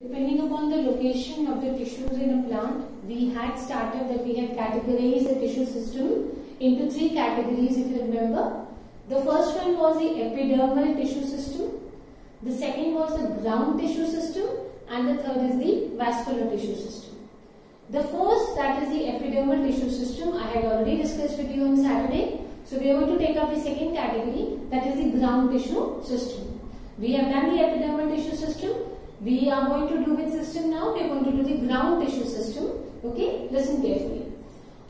Depending upon the location of the tissues in a plant, we had started that we had categorized the tissue system into three categories, if you remember. The first one was the epidermal tissue system, the second was the ground tissue system, and the third is the vascular tissue system. The first, that is the epidermal tissue system, I had already discussed with you on Saturday. So we are going to take up the second category, that is the ground tissue system. We have done the epidermal tissue system. We are going to do which system now? We are going to do the ground tissue system. Okay, listen carefully.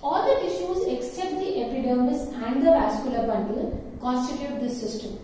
All the tissues except the epidermis and the vascular bundle constitute this system.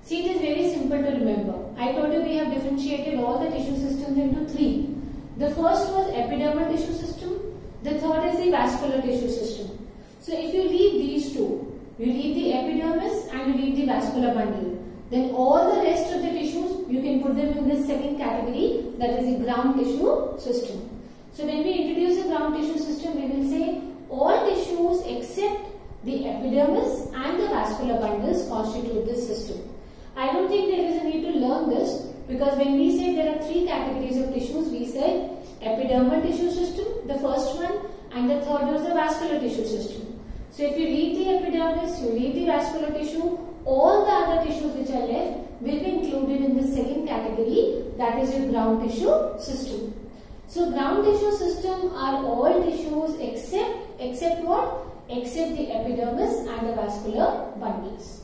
See, it is very simple to remember. I told you we have differentiated all the tissue systems into three. The first was epidermal tissue system. The third is the vascular tissue system. So if you leave these two, you leave the epidermis and you leave the vascular bundle, then all the rest of the tissues you can put them in this second category, that is the ground tissue system. So when we introduce the ground tissue system, we will say all tissues except the epidermis and the vascular bundles constitute this system. I don't think there is a need to learn this, because when we say there are three categories of tissues, we said epidermal tissue system, the first one, and the third was the vascular tissue system. So if you leave the epidermis, you leave the vascular tissue, all the other tissues which are left will be included in the second category, that is your ground tissue system. So ground tissue system are all tissues except what? Except the epidermis and the vascular bundles.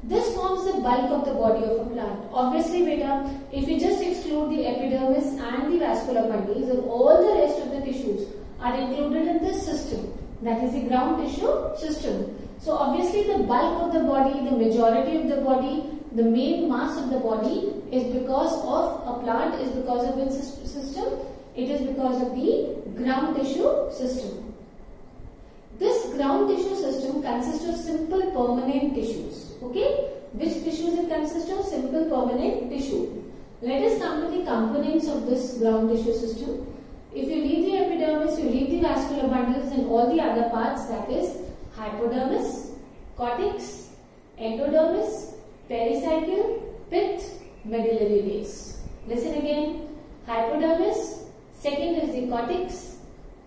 This forms the bulk of the body of a plant. Obviously, beta, if you just exclude the epidermis and the vascular bundles, then all the rest of the tissues are included in this system, that is the ground tissue system. So obviously the bulk of the body, the majority of the body, the main mass of the body is because of a plant, is because of its system. It is because of the ground tissue system. This ground tissue system consists of simple permanent tissues. Okay? Which tissues it consists of? Simple permanent tissue. Let us come to the components of this ground tissue system. If you leave the epidermis, you leave the vascular bundles and all the other parts, that is hypodermis, cortex, endodermis, pericycle, pith, medullary rays. Listen again. Hypodermis, second is the cortex,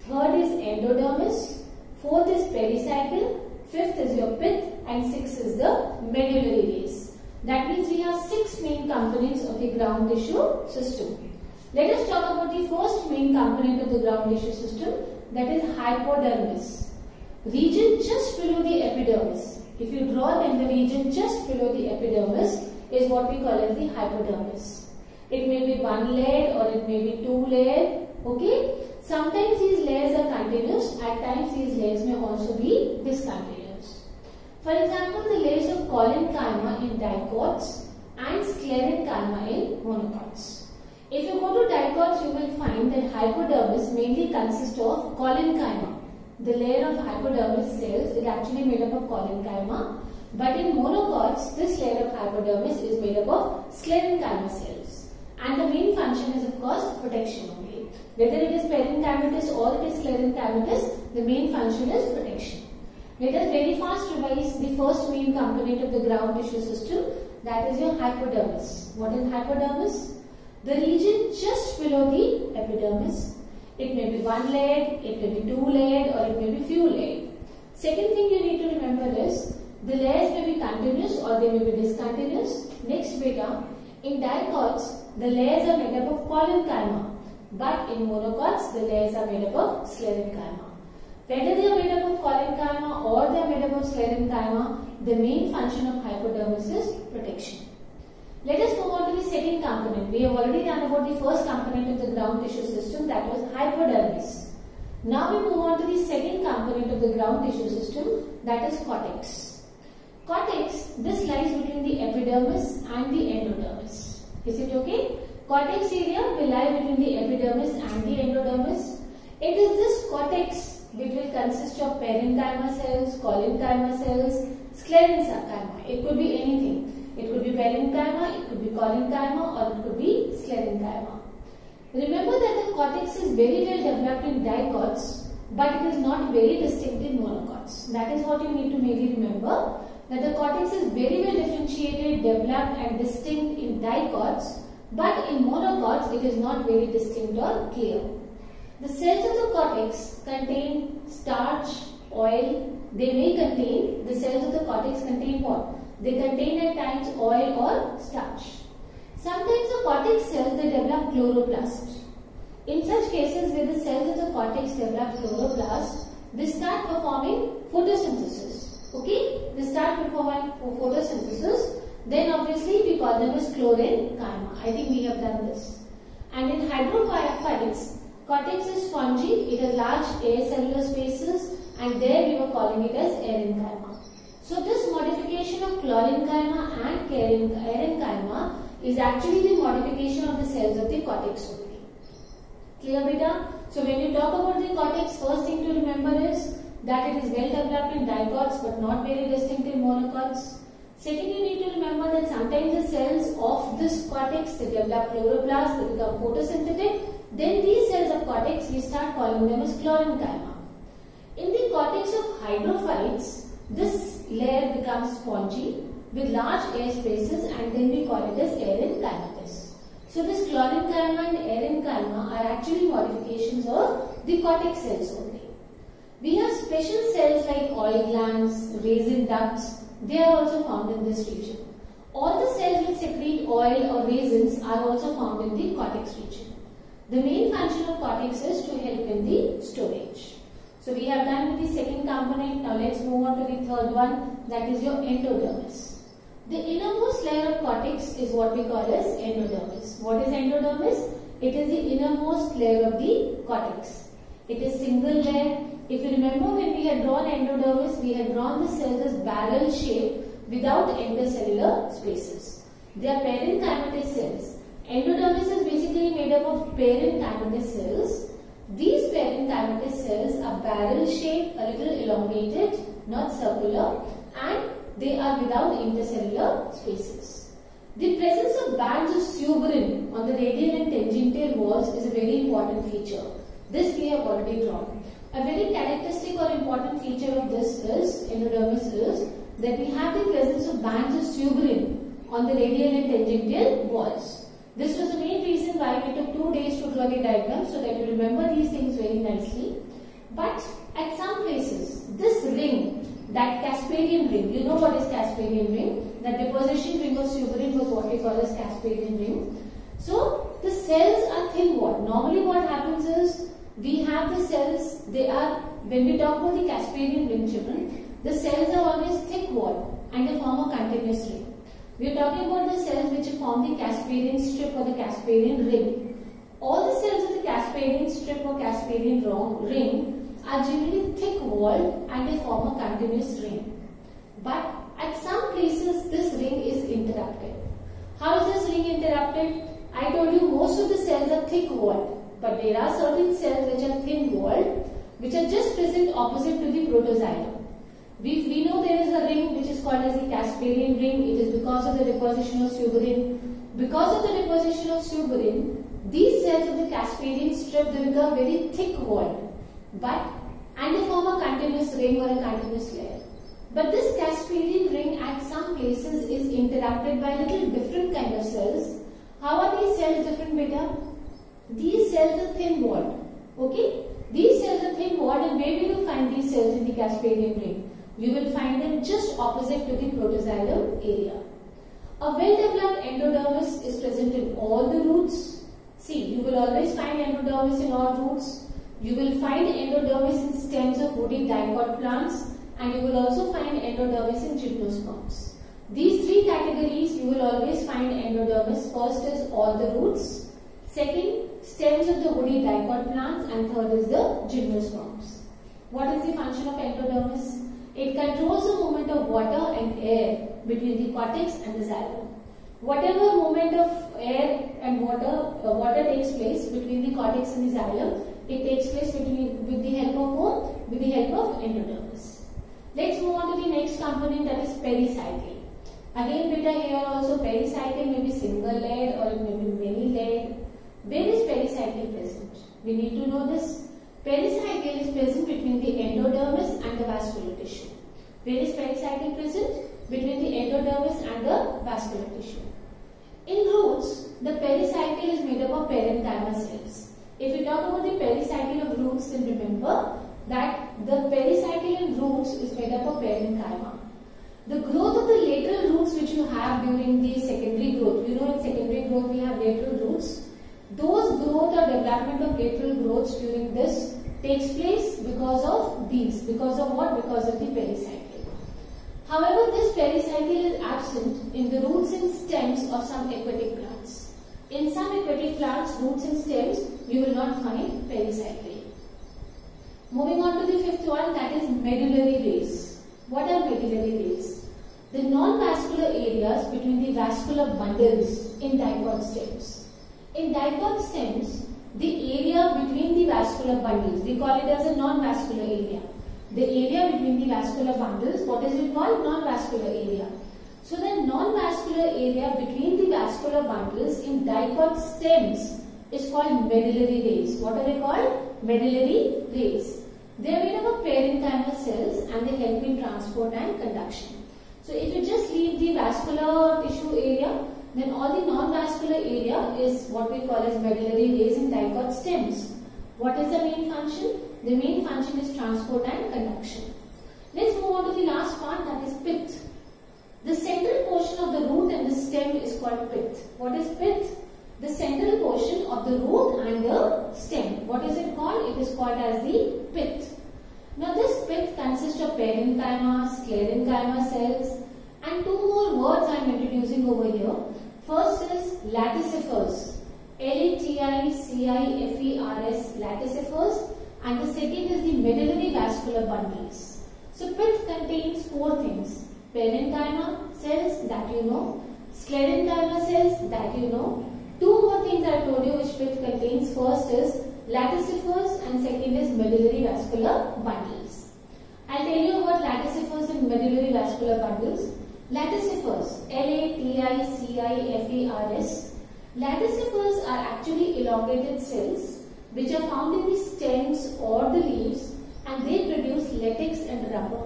third is endodermis, fourth is pericycle, fifth is your pith, and sixth is the medullary rays. That means we have six main components of the ground tissue system. Let us talk about the first main component of the ground tissue system, that is hypodermis. Region just below the epidermis. If you draw, then the region just below the epidermis is what we call as the hypodermis. It may be one layered or it may be two layered. Okay. Sometimes these layers are continuous. At times these layers may also be discontinuous. For example, the layers of collenchyma in dicots and sclerenchyma in monocots. If you go to dicots, you will find that hypodermis mainly consists of collenchyma. The layer of hypodermis cells is actually made up of collenchyma, but in monocots, this layer of hypodermis is made up of sclerenchyma cells. And the main function is, of course, protection only. Whether it is parenchymatous or it is sclerenchymatous, the main function is protection. Let us very fast revise the first main component of the ground tissue system, that is your hypodermis. What is hypodermis? The region just below the epidermis. It may be one layered, it may be two layered, or it may be few layered. Second thing you need to remember is, the layers may be continuous or they may be discontinuous. Next beta, in dicots, the layers are made up of collenchyma, but in monocots, the layers are made up of sclerenchyma. Whether they are made up of collenchyma or they are made up of sclerenchyma, the main function of hypodermis is protection. Let us move on to the second component. We have already done about the first component of the ground tissue system, that was hypodermis. Now we move on to the second component of the ground tissue system, that is cortex. Cortex, this lies between the epidermis and the endodermis. Is it okay? Cortex area will lie between the epidermis and the endodermis. It is this cortex which will consist of parenchyma cells, collenchyma cells, sclerenchyma. It could be anything. It could be parenchyma, it could be collenchyma, or it could be sclerenchyma. Remember that the cortex is very well developed in dicots, but it is not very distinct in monocots. That is what you need to mainly remember, that the cortex is very well differentiated, developed and distinct in dicots, but in monocots it is not very distinct or clear. The cells of the cortex contain starch, oil. They may contain, the cells of the cortex contain what? They contain at times oil or starch. Sometimes the cortex cells, they develop chloroplast. In such cases where the cells of the cortex develop chloroplast, they start performing photosynthesis. Okay? They start performing photosynthesis. Then obviously we call them as chlorenchyma. I think we have done this. And in hydrophytes, cortex is spongy. It has large acellular spaces, and there we were calling it as erenchyma. So this modification of chlorenchyma and erenchyma is actually the modification of the cells of the cortex only. Clear, beta? So when you talk about the cortex, first thing to remember is that it is well developed in dicots but not very distinct in monocots. Second, you need to remember that sometimes the cells of this cortex, they develop chloroplasts, they become photosynthetic. Then these cells of cortex, we start calling them as chlorenchyma. In the cortex of hydrophytes, this layer becomes spongy with large air spaces, and then we call it as erenchymatous. So this chlorenchyma and erenchyma are actually modifications of the cortex cells only. We have special cells like oil glands, raisin ducts. They are also found in this region. All the cells which secrete oil or raisins are also found in the cortex region. The main function of cortex is to help in the storage. So we have done with the second component. Now let's move on to the third one, that is your endodermis. The innermost layer of cortex is what we call as endodermis. What is endodermis? It is the innermost layer of the cortex. It is single layer. If you remember, when we had drawn endodermis, we had drawn the cells as barrel shape without intercellular spaces. They are parenchymatous cells. Endodermis is basically made up of parenchymatous cells. These parenchymatous cells are barrel shaped, a little elongated, not circular, and they are without intercellular spaces. The presence of bands of suberin on the radial and tangential walls is a very important feature. This we have already drawn. A very characteristic or important feature of this is, endodermis is, that we have the presence of bands of suberin on the radial and tangential walls. This was the main reason why we took 2 days to draw the diagram, so that you remember these things very nicely. But at some places, this ring, that Casparian ring, you know what is Casparian ring? That deposition ring of suberin was what we call as Casparian ring. So the cells are thin walled. Normally what happens is, we have the cells, they are, when we talk about the Casparian ring, children, the cells are always thick walled and they form a continuous ring. We are talking about the cells which form the Casparian strip or the Casparian ring. All the cells of the Casparian strip or Casparian ring are generally thick walled and they form a continuous ring. But at some places this ring is interrupted. How is this ring interrupted? I told you most of the cells are thick walled. But there are certain cells which are thin walled, which are just present opposite to the protoxylem. We know there is a ring which is called as the Casparian ring. It is because of the deposition of suberin. Because of the deposition of suberin, these cells of the Casparian strip, they become very thick walled, and they form a continuous ring or a continuous layer. But this Casparian ring at some places is interrupted by little different kind of cells. How are these cells different, beta? These cells are thin walled. Okay? These cells are thin walled, and where will you find these cells in the Casparian ring? You will find them just opposite to the protoxylem area. A well-developed endodermis is present in all the roots. See, you will always find endodermis in all roots. You will find endodermis in stems of woody dicot plants, and you will also find endodermis in gymnosperms. These three categories you will always find endodermis. First is all the roots. Second, stems of the woody dicot plants, and third is the gymnosperms. What is the function of endodermis? It controls the movement of water and air between the cortex and the xylem. Whatever movement of air and water takes place between the cortex and the xylem, it takes place with the help of whom? With the help of endodermis. Let's move on to the next component, that is pericycle. Again, beta, here also pericycle may be single layered or it may be many layered. Where is pericycle present? We need to know this. Pericycle is present between the endodermis and the vascular tissue. Where is pericycle present? Between the endodermis and the vascular tissue. In roots, the pericycle is made up of parenchyma cells. If we talk about the pericycle of roots, then remember that the pericycle in roots is made up of parenchyma. The growth of the lateral roots which you have during the secondary growth, in secondary growth we have lateral roots. Those growth or development of lateral growths during this takes place because of these. Because of what? Because of the pericycle. However, this pericycle is absent in the roots and stems of some aquatic plants. In some aquatic plants, roots and stems, you will not find pericycle. Moving on to the fifth one, that is medullary rays. What are medullary rays? The non-vascular areas between the vascular bundles in dipod stems. In dipod stems, the area between the vascular bundles, we call it as a non-vascular area. The area between the vascular bundles, what is it called? Non-vascular area. So the non-vascular area between the vascular bundles in dipod stems is called medullary rays. What are they called? Medullary rays. They are made up of parenchyma cells and they help in transport and conduction. So if you just leave the vascular tissue area, then all the non-vascular area is what we call as medullary rays in dipod stems. What is the main function? The main function is transport and conduction. Let's move on to the last part, that is pith. The central portion of the root and the stem is called pith. What is pith? The central portion of the root and the stem. What is it called? It is called as the pith. Now this pith consists of parenchyma, sclerenchyma cells, and two more words I am introducing over here. First is laticifers. Laticifers, laticifers, and the second is the medullary vascular bundles. So pith contains four things: parenchyma cells, that you know, sclerenchyma cells, that you know. Two more things I told you which pith contains. First is laticifers and second is medullary vascular bundles. I'll tell you about laticifers and medullary vascular bundles. Laticifers, Laticifers. Laticifers are actually elongated cells which are found in the stems or the leaves, and they produce latex and rubber.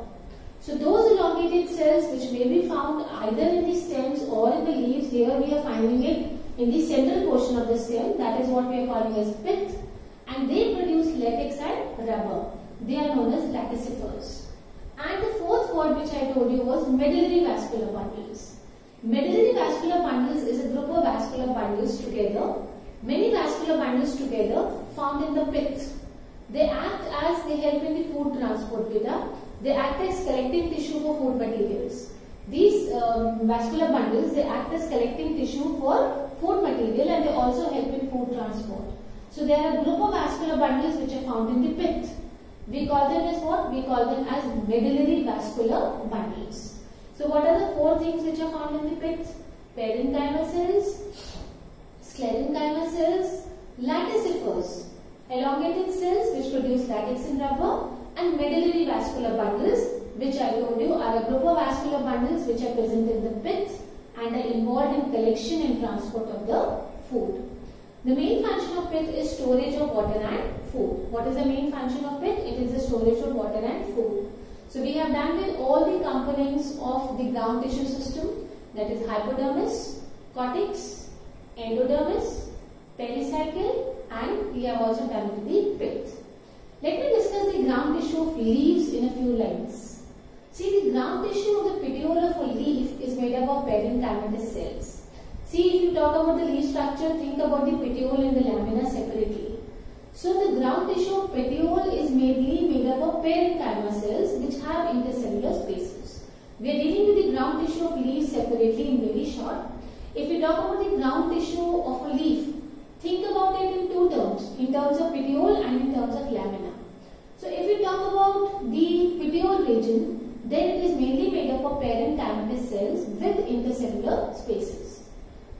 So those elongated cells which may be found either in the stems or in the leaves, here we are finding it in the central portion of the stem, that is what we are calling as pith, and they produce latex and rubber. They are known as laticifers. And the fourth word which I told you was medullary vascular bundles. Medullary vascular bundles is a group of vascular bundles together, many vascular bundles together found in the pith. They act as, they help in the food transport beta. They act as collecting tissue for food materials. These vascular bundles, they act as collecting tissue for food material and they also help in food transport. So there are a group of vascular bundles which are found in the pith. We call them as what? We call them as medullary vascular bundles. So what are the four things which are found in the pith? Parenchyma cells, sclerenchyma cells, laticifers, elongated cells which produce latex and rubber, and medullary vascular bundles, which I told you are a group of vascular bundles which are present in the pith and are involved in collection and transport of the food. The main function of pith is storage of water and food. What is the main function of pith? It is the storage of water and food. So we have done with all the components of the ground tissue system, that is hypodermis, cortex, endodermis, pericycle, and we have also done with the pith. Let me discuss the ground tissue of leaves in a few lines. See, the ground tissue of the petiole of a leaf is made up of parenchymatous cells. See, if you talk about the leaf structure, think about the petiole and the lamina separately. So the ground tissue of petiole is mainly made up of parenchyma cells which have intercellular spaces. We are dealing with the ground tissue of leaves separately in very short. If we talk about the ground tissue of a leaf, think about it in two terms, in terms of petiole and in terms of lamina. So if we talk about the petiole region, then it is mainly made up of parenchymatous cells with intercellular spaces.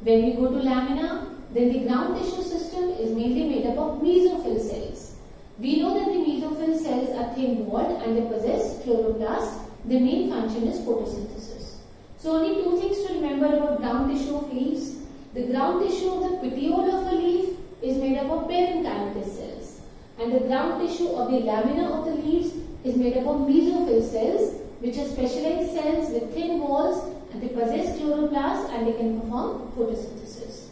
When we go to lamina, then the ground tissue system is mainly made up of mesophyll cells. We know that the mesophyll cells are thin-walled and they possess chloroplast. The main function is photosynthesis. So only two things to remember about ground tissue of leaves. The ground tissue of the petiole of a leaf is made up of parenchymatous cells, and the ground tissue of the lamina of the leaves is made up of mesophyll cells, which are specialized cells with thin walls, and they possess chloroplasts and they can perform photosynthesis.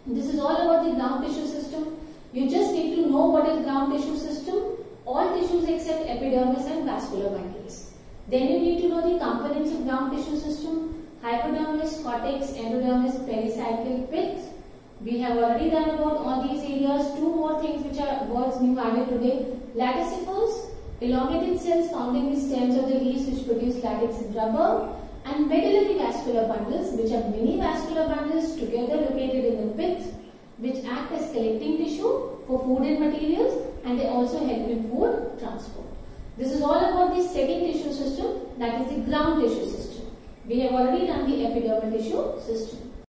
This is all about the ground tissue system. You just need to know what is ground tissue system. All tissues except epidermis and vascular bundles. Then you need to know the components of ground tissue system. Hypodermis, cortex, endodermis, pericycle, pith. We have already done about all these areas. Two more things which are words new added today. Latticifers, elongated cells found in the stems of the leaves which produce latex and rubber. And medullary vascular bundles, which are mini vascular bundles together located in the pith, which act as collecting tissue for food and materials, and they also help in food transport. This is all about the second tissue system, that is the ground tissue system. We have already done the epidermal tissue system.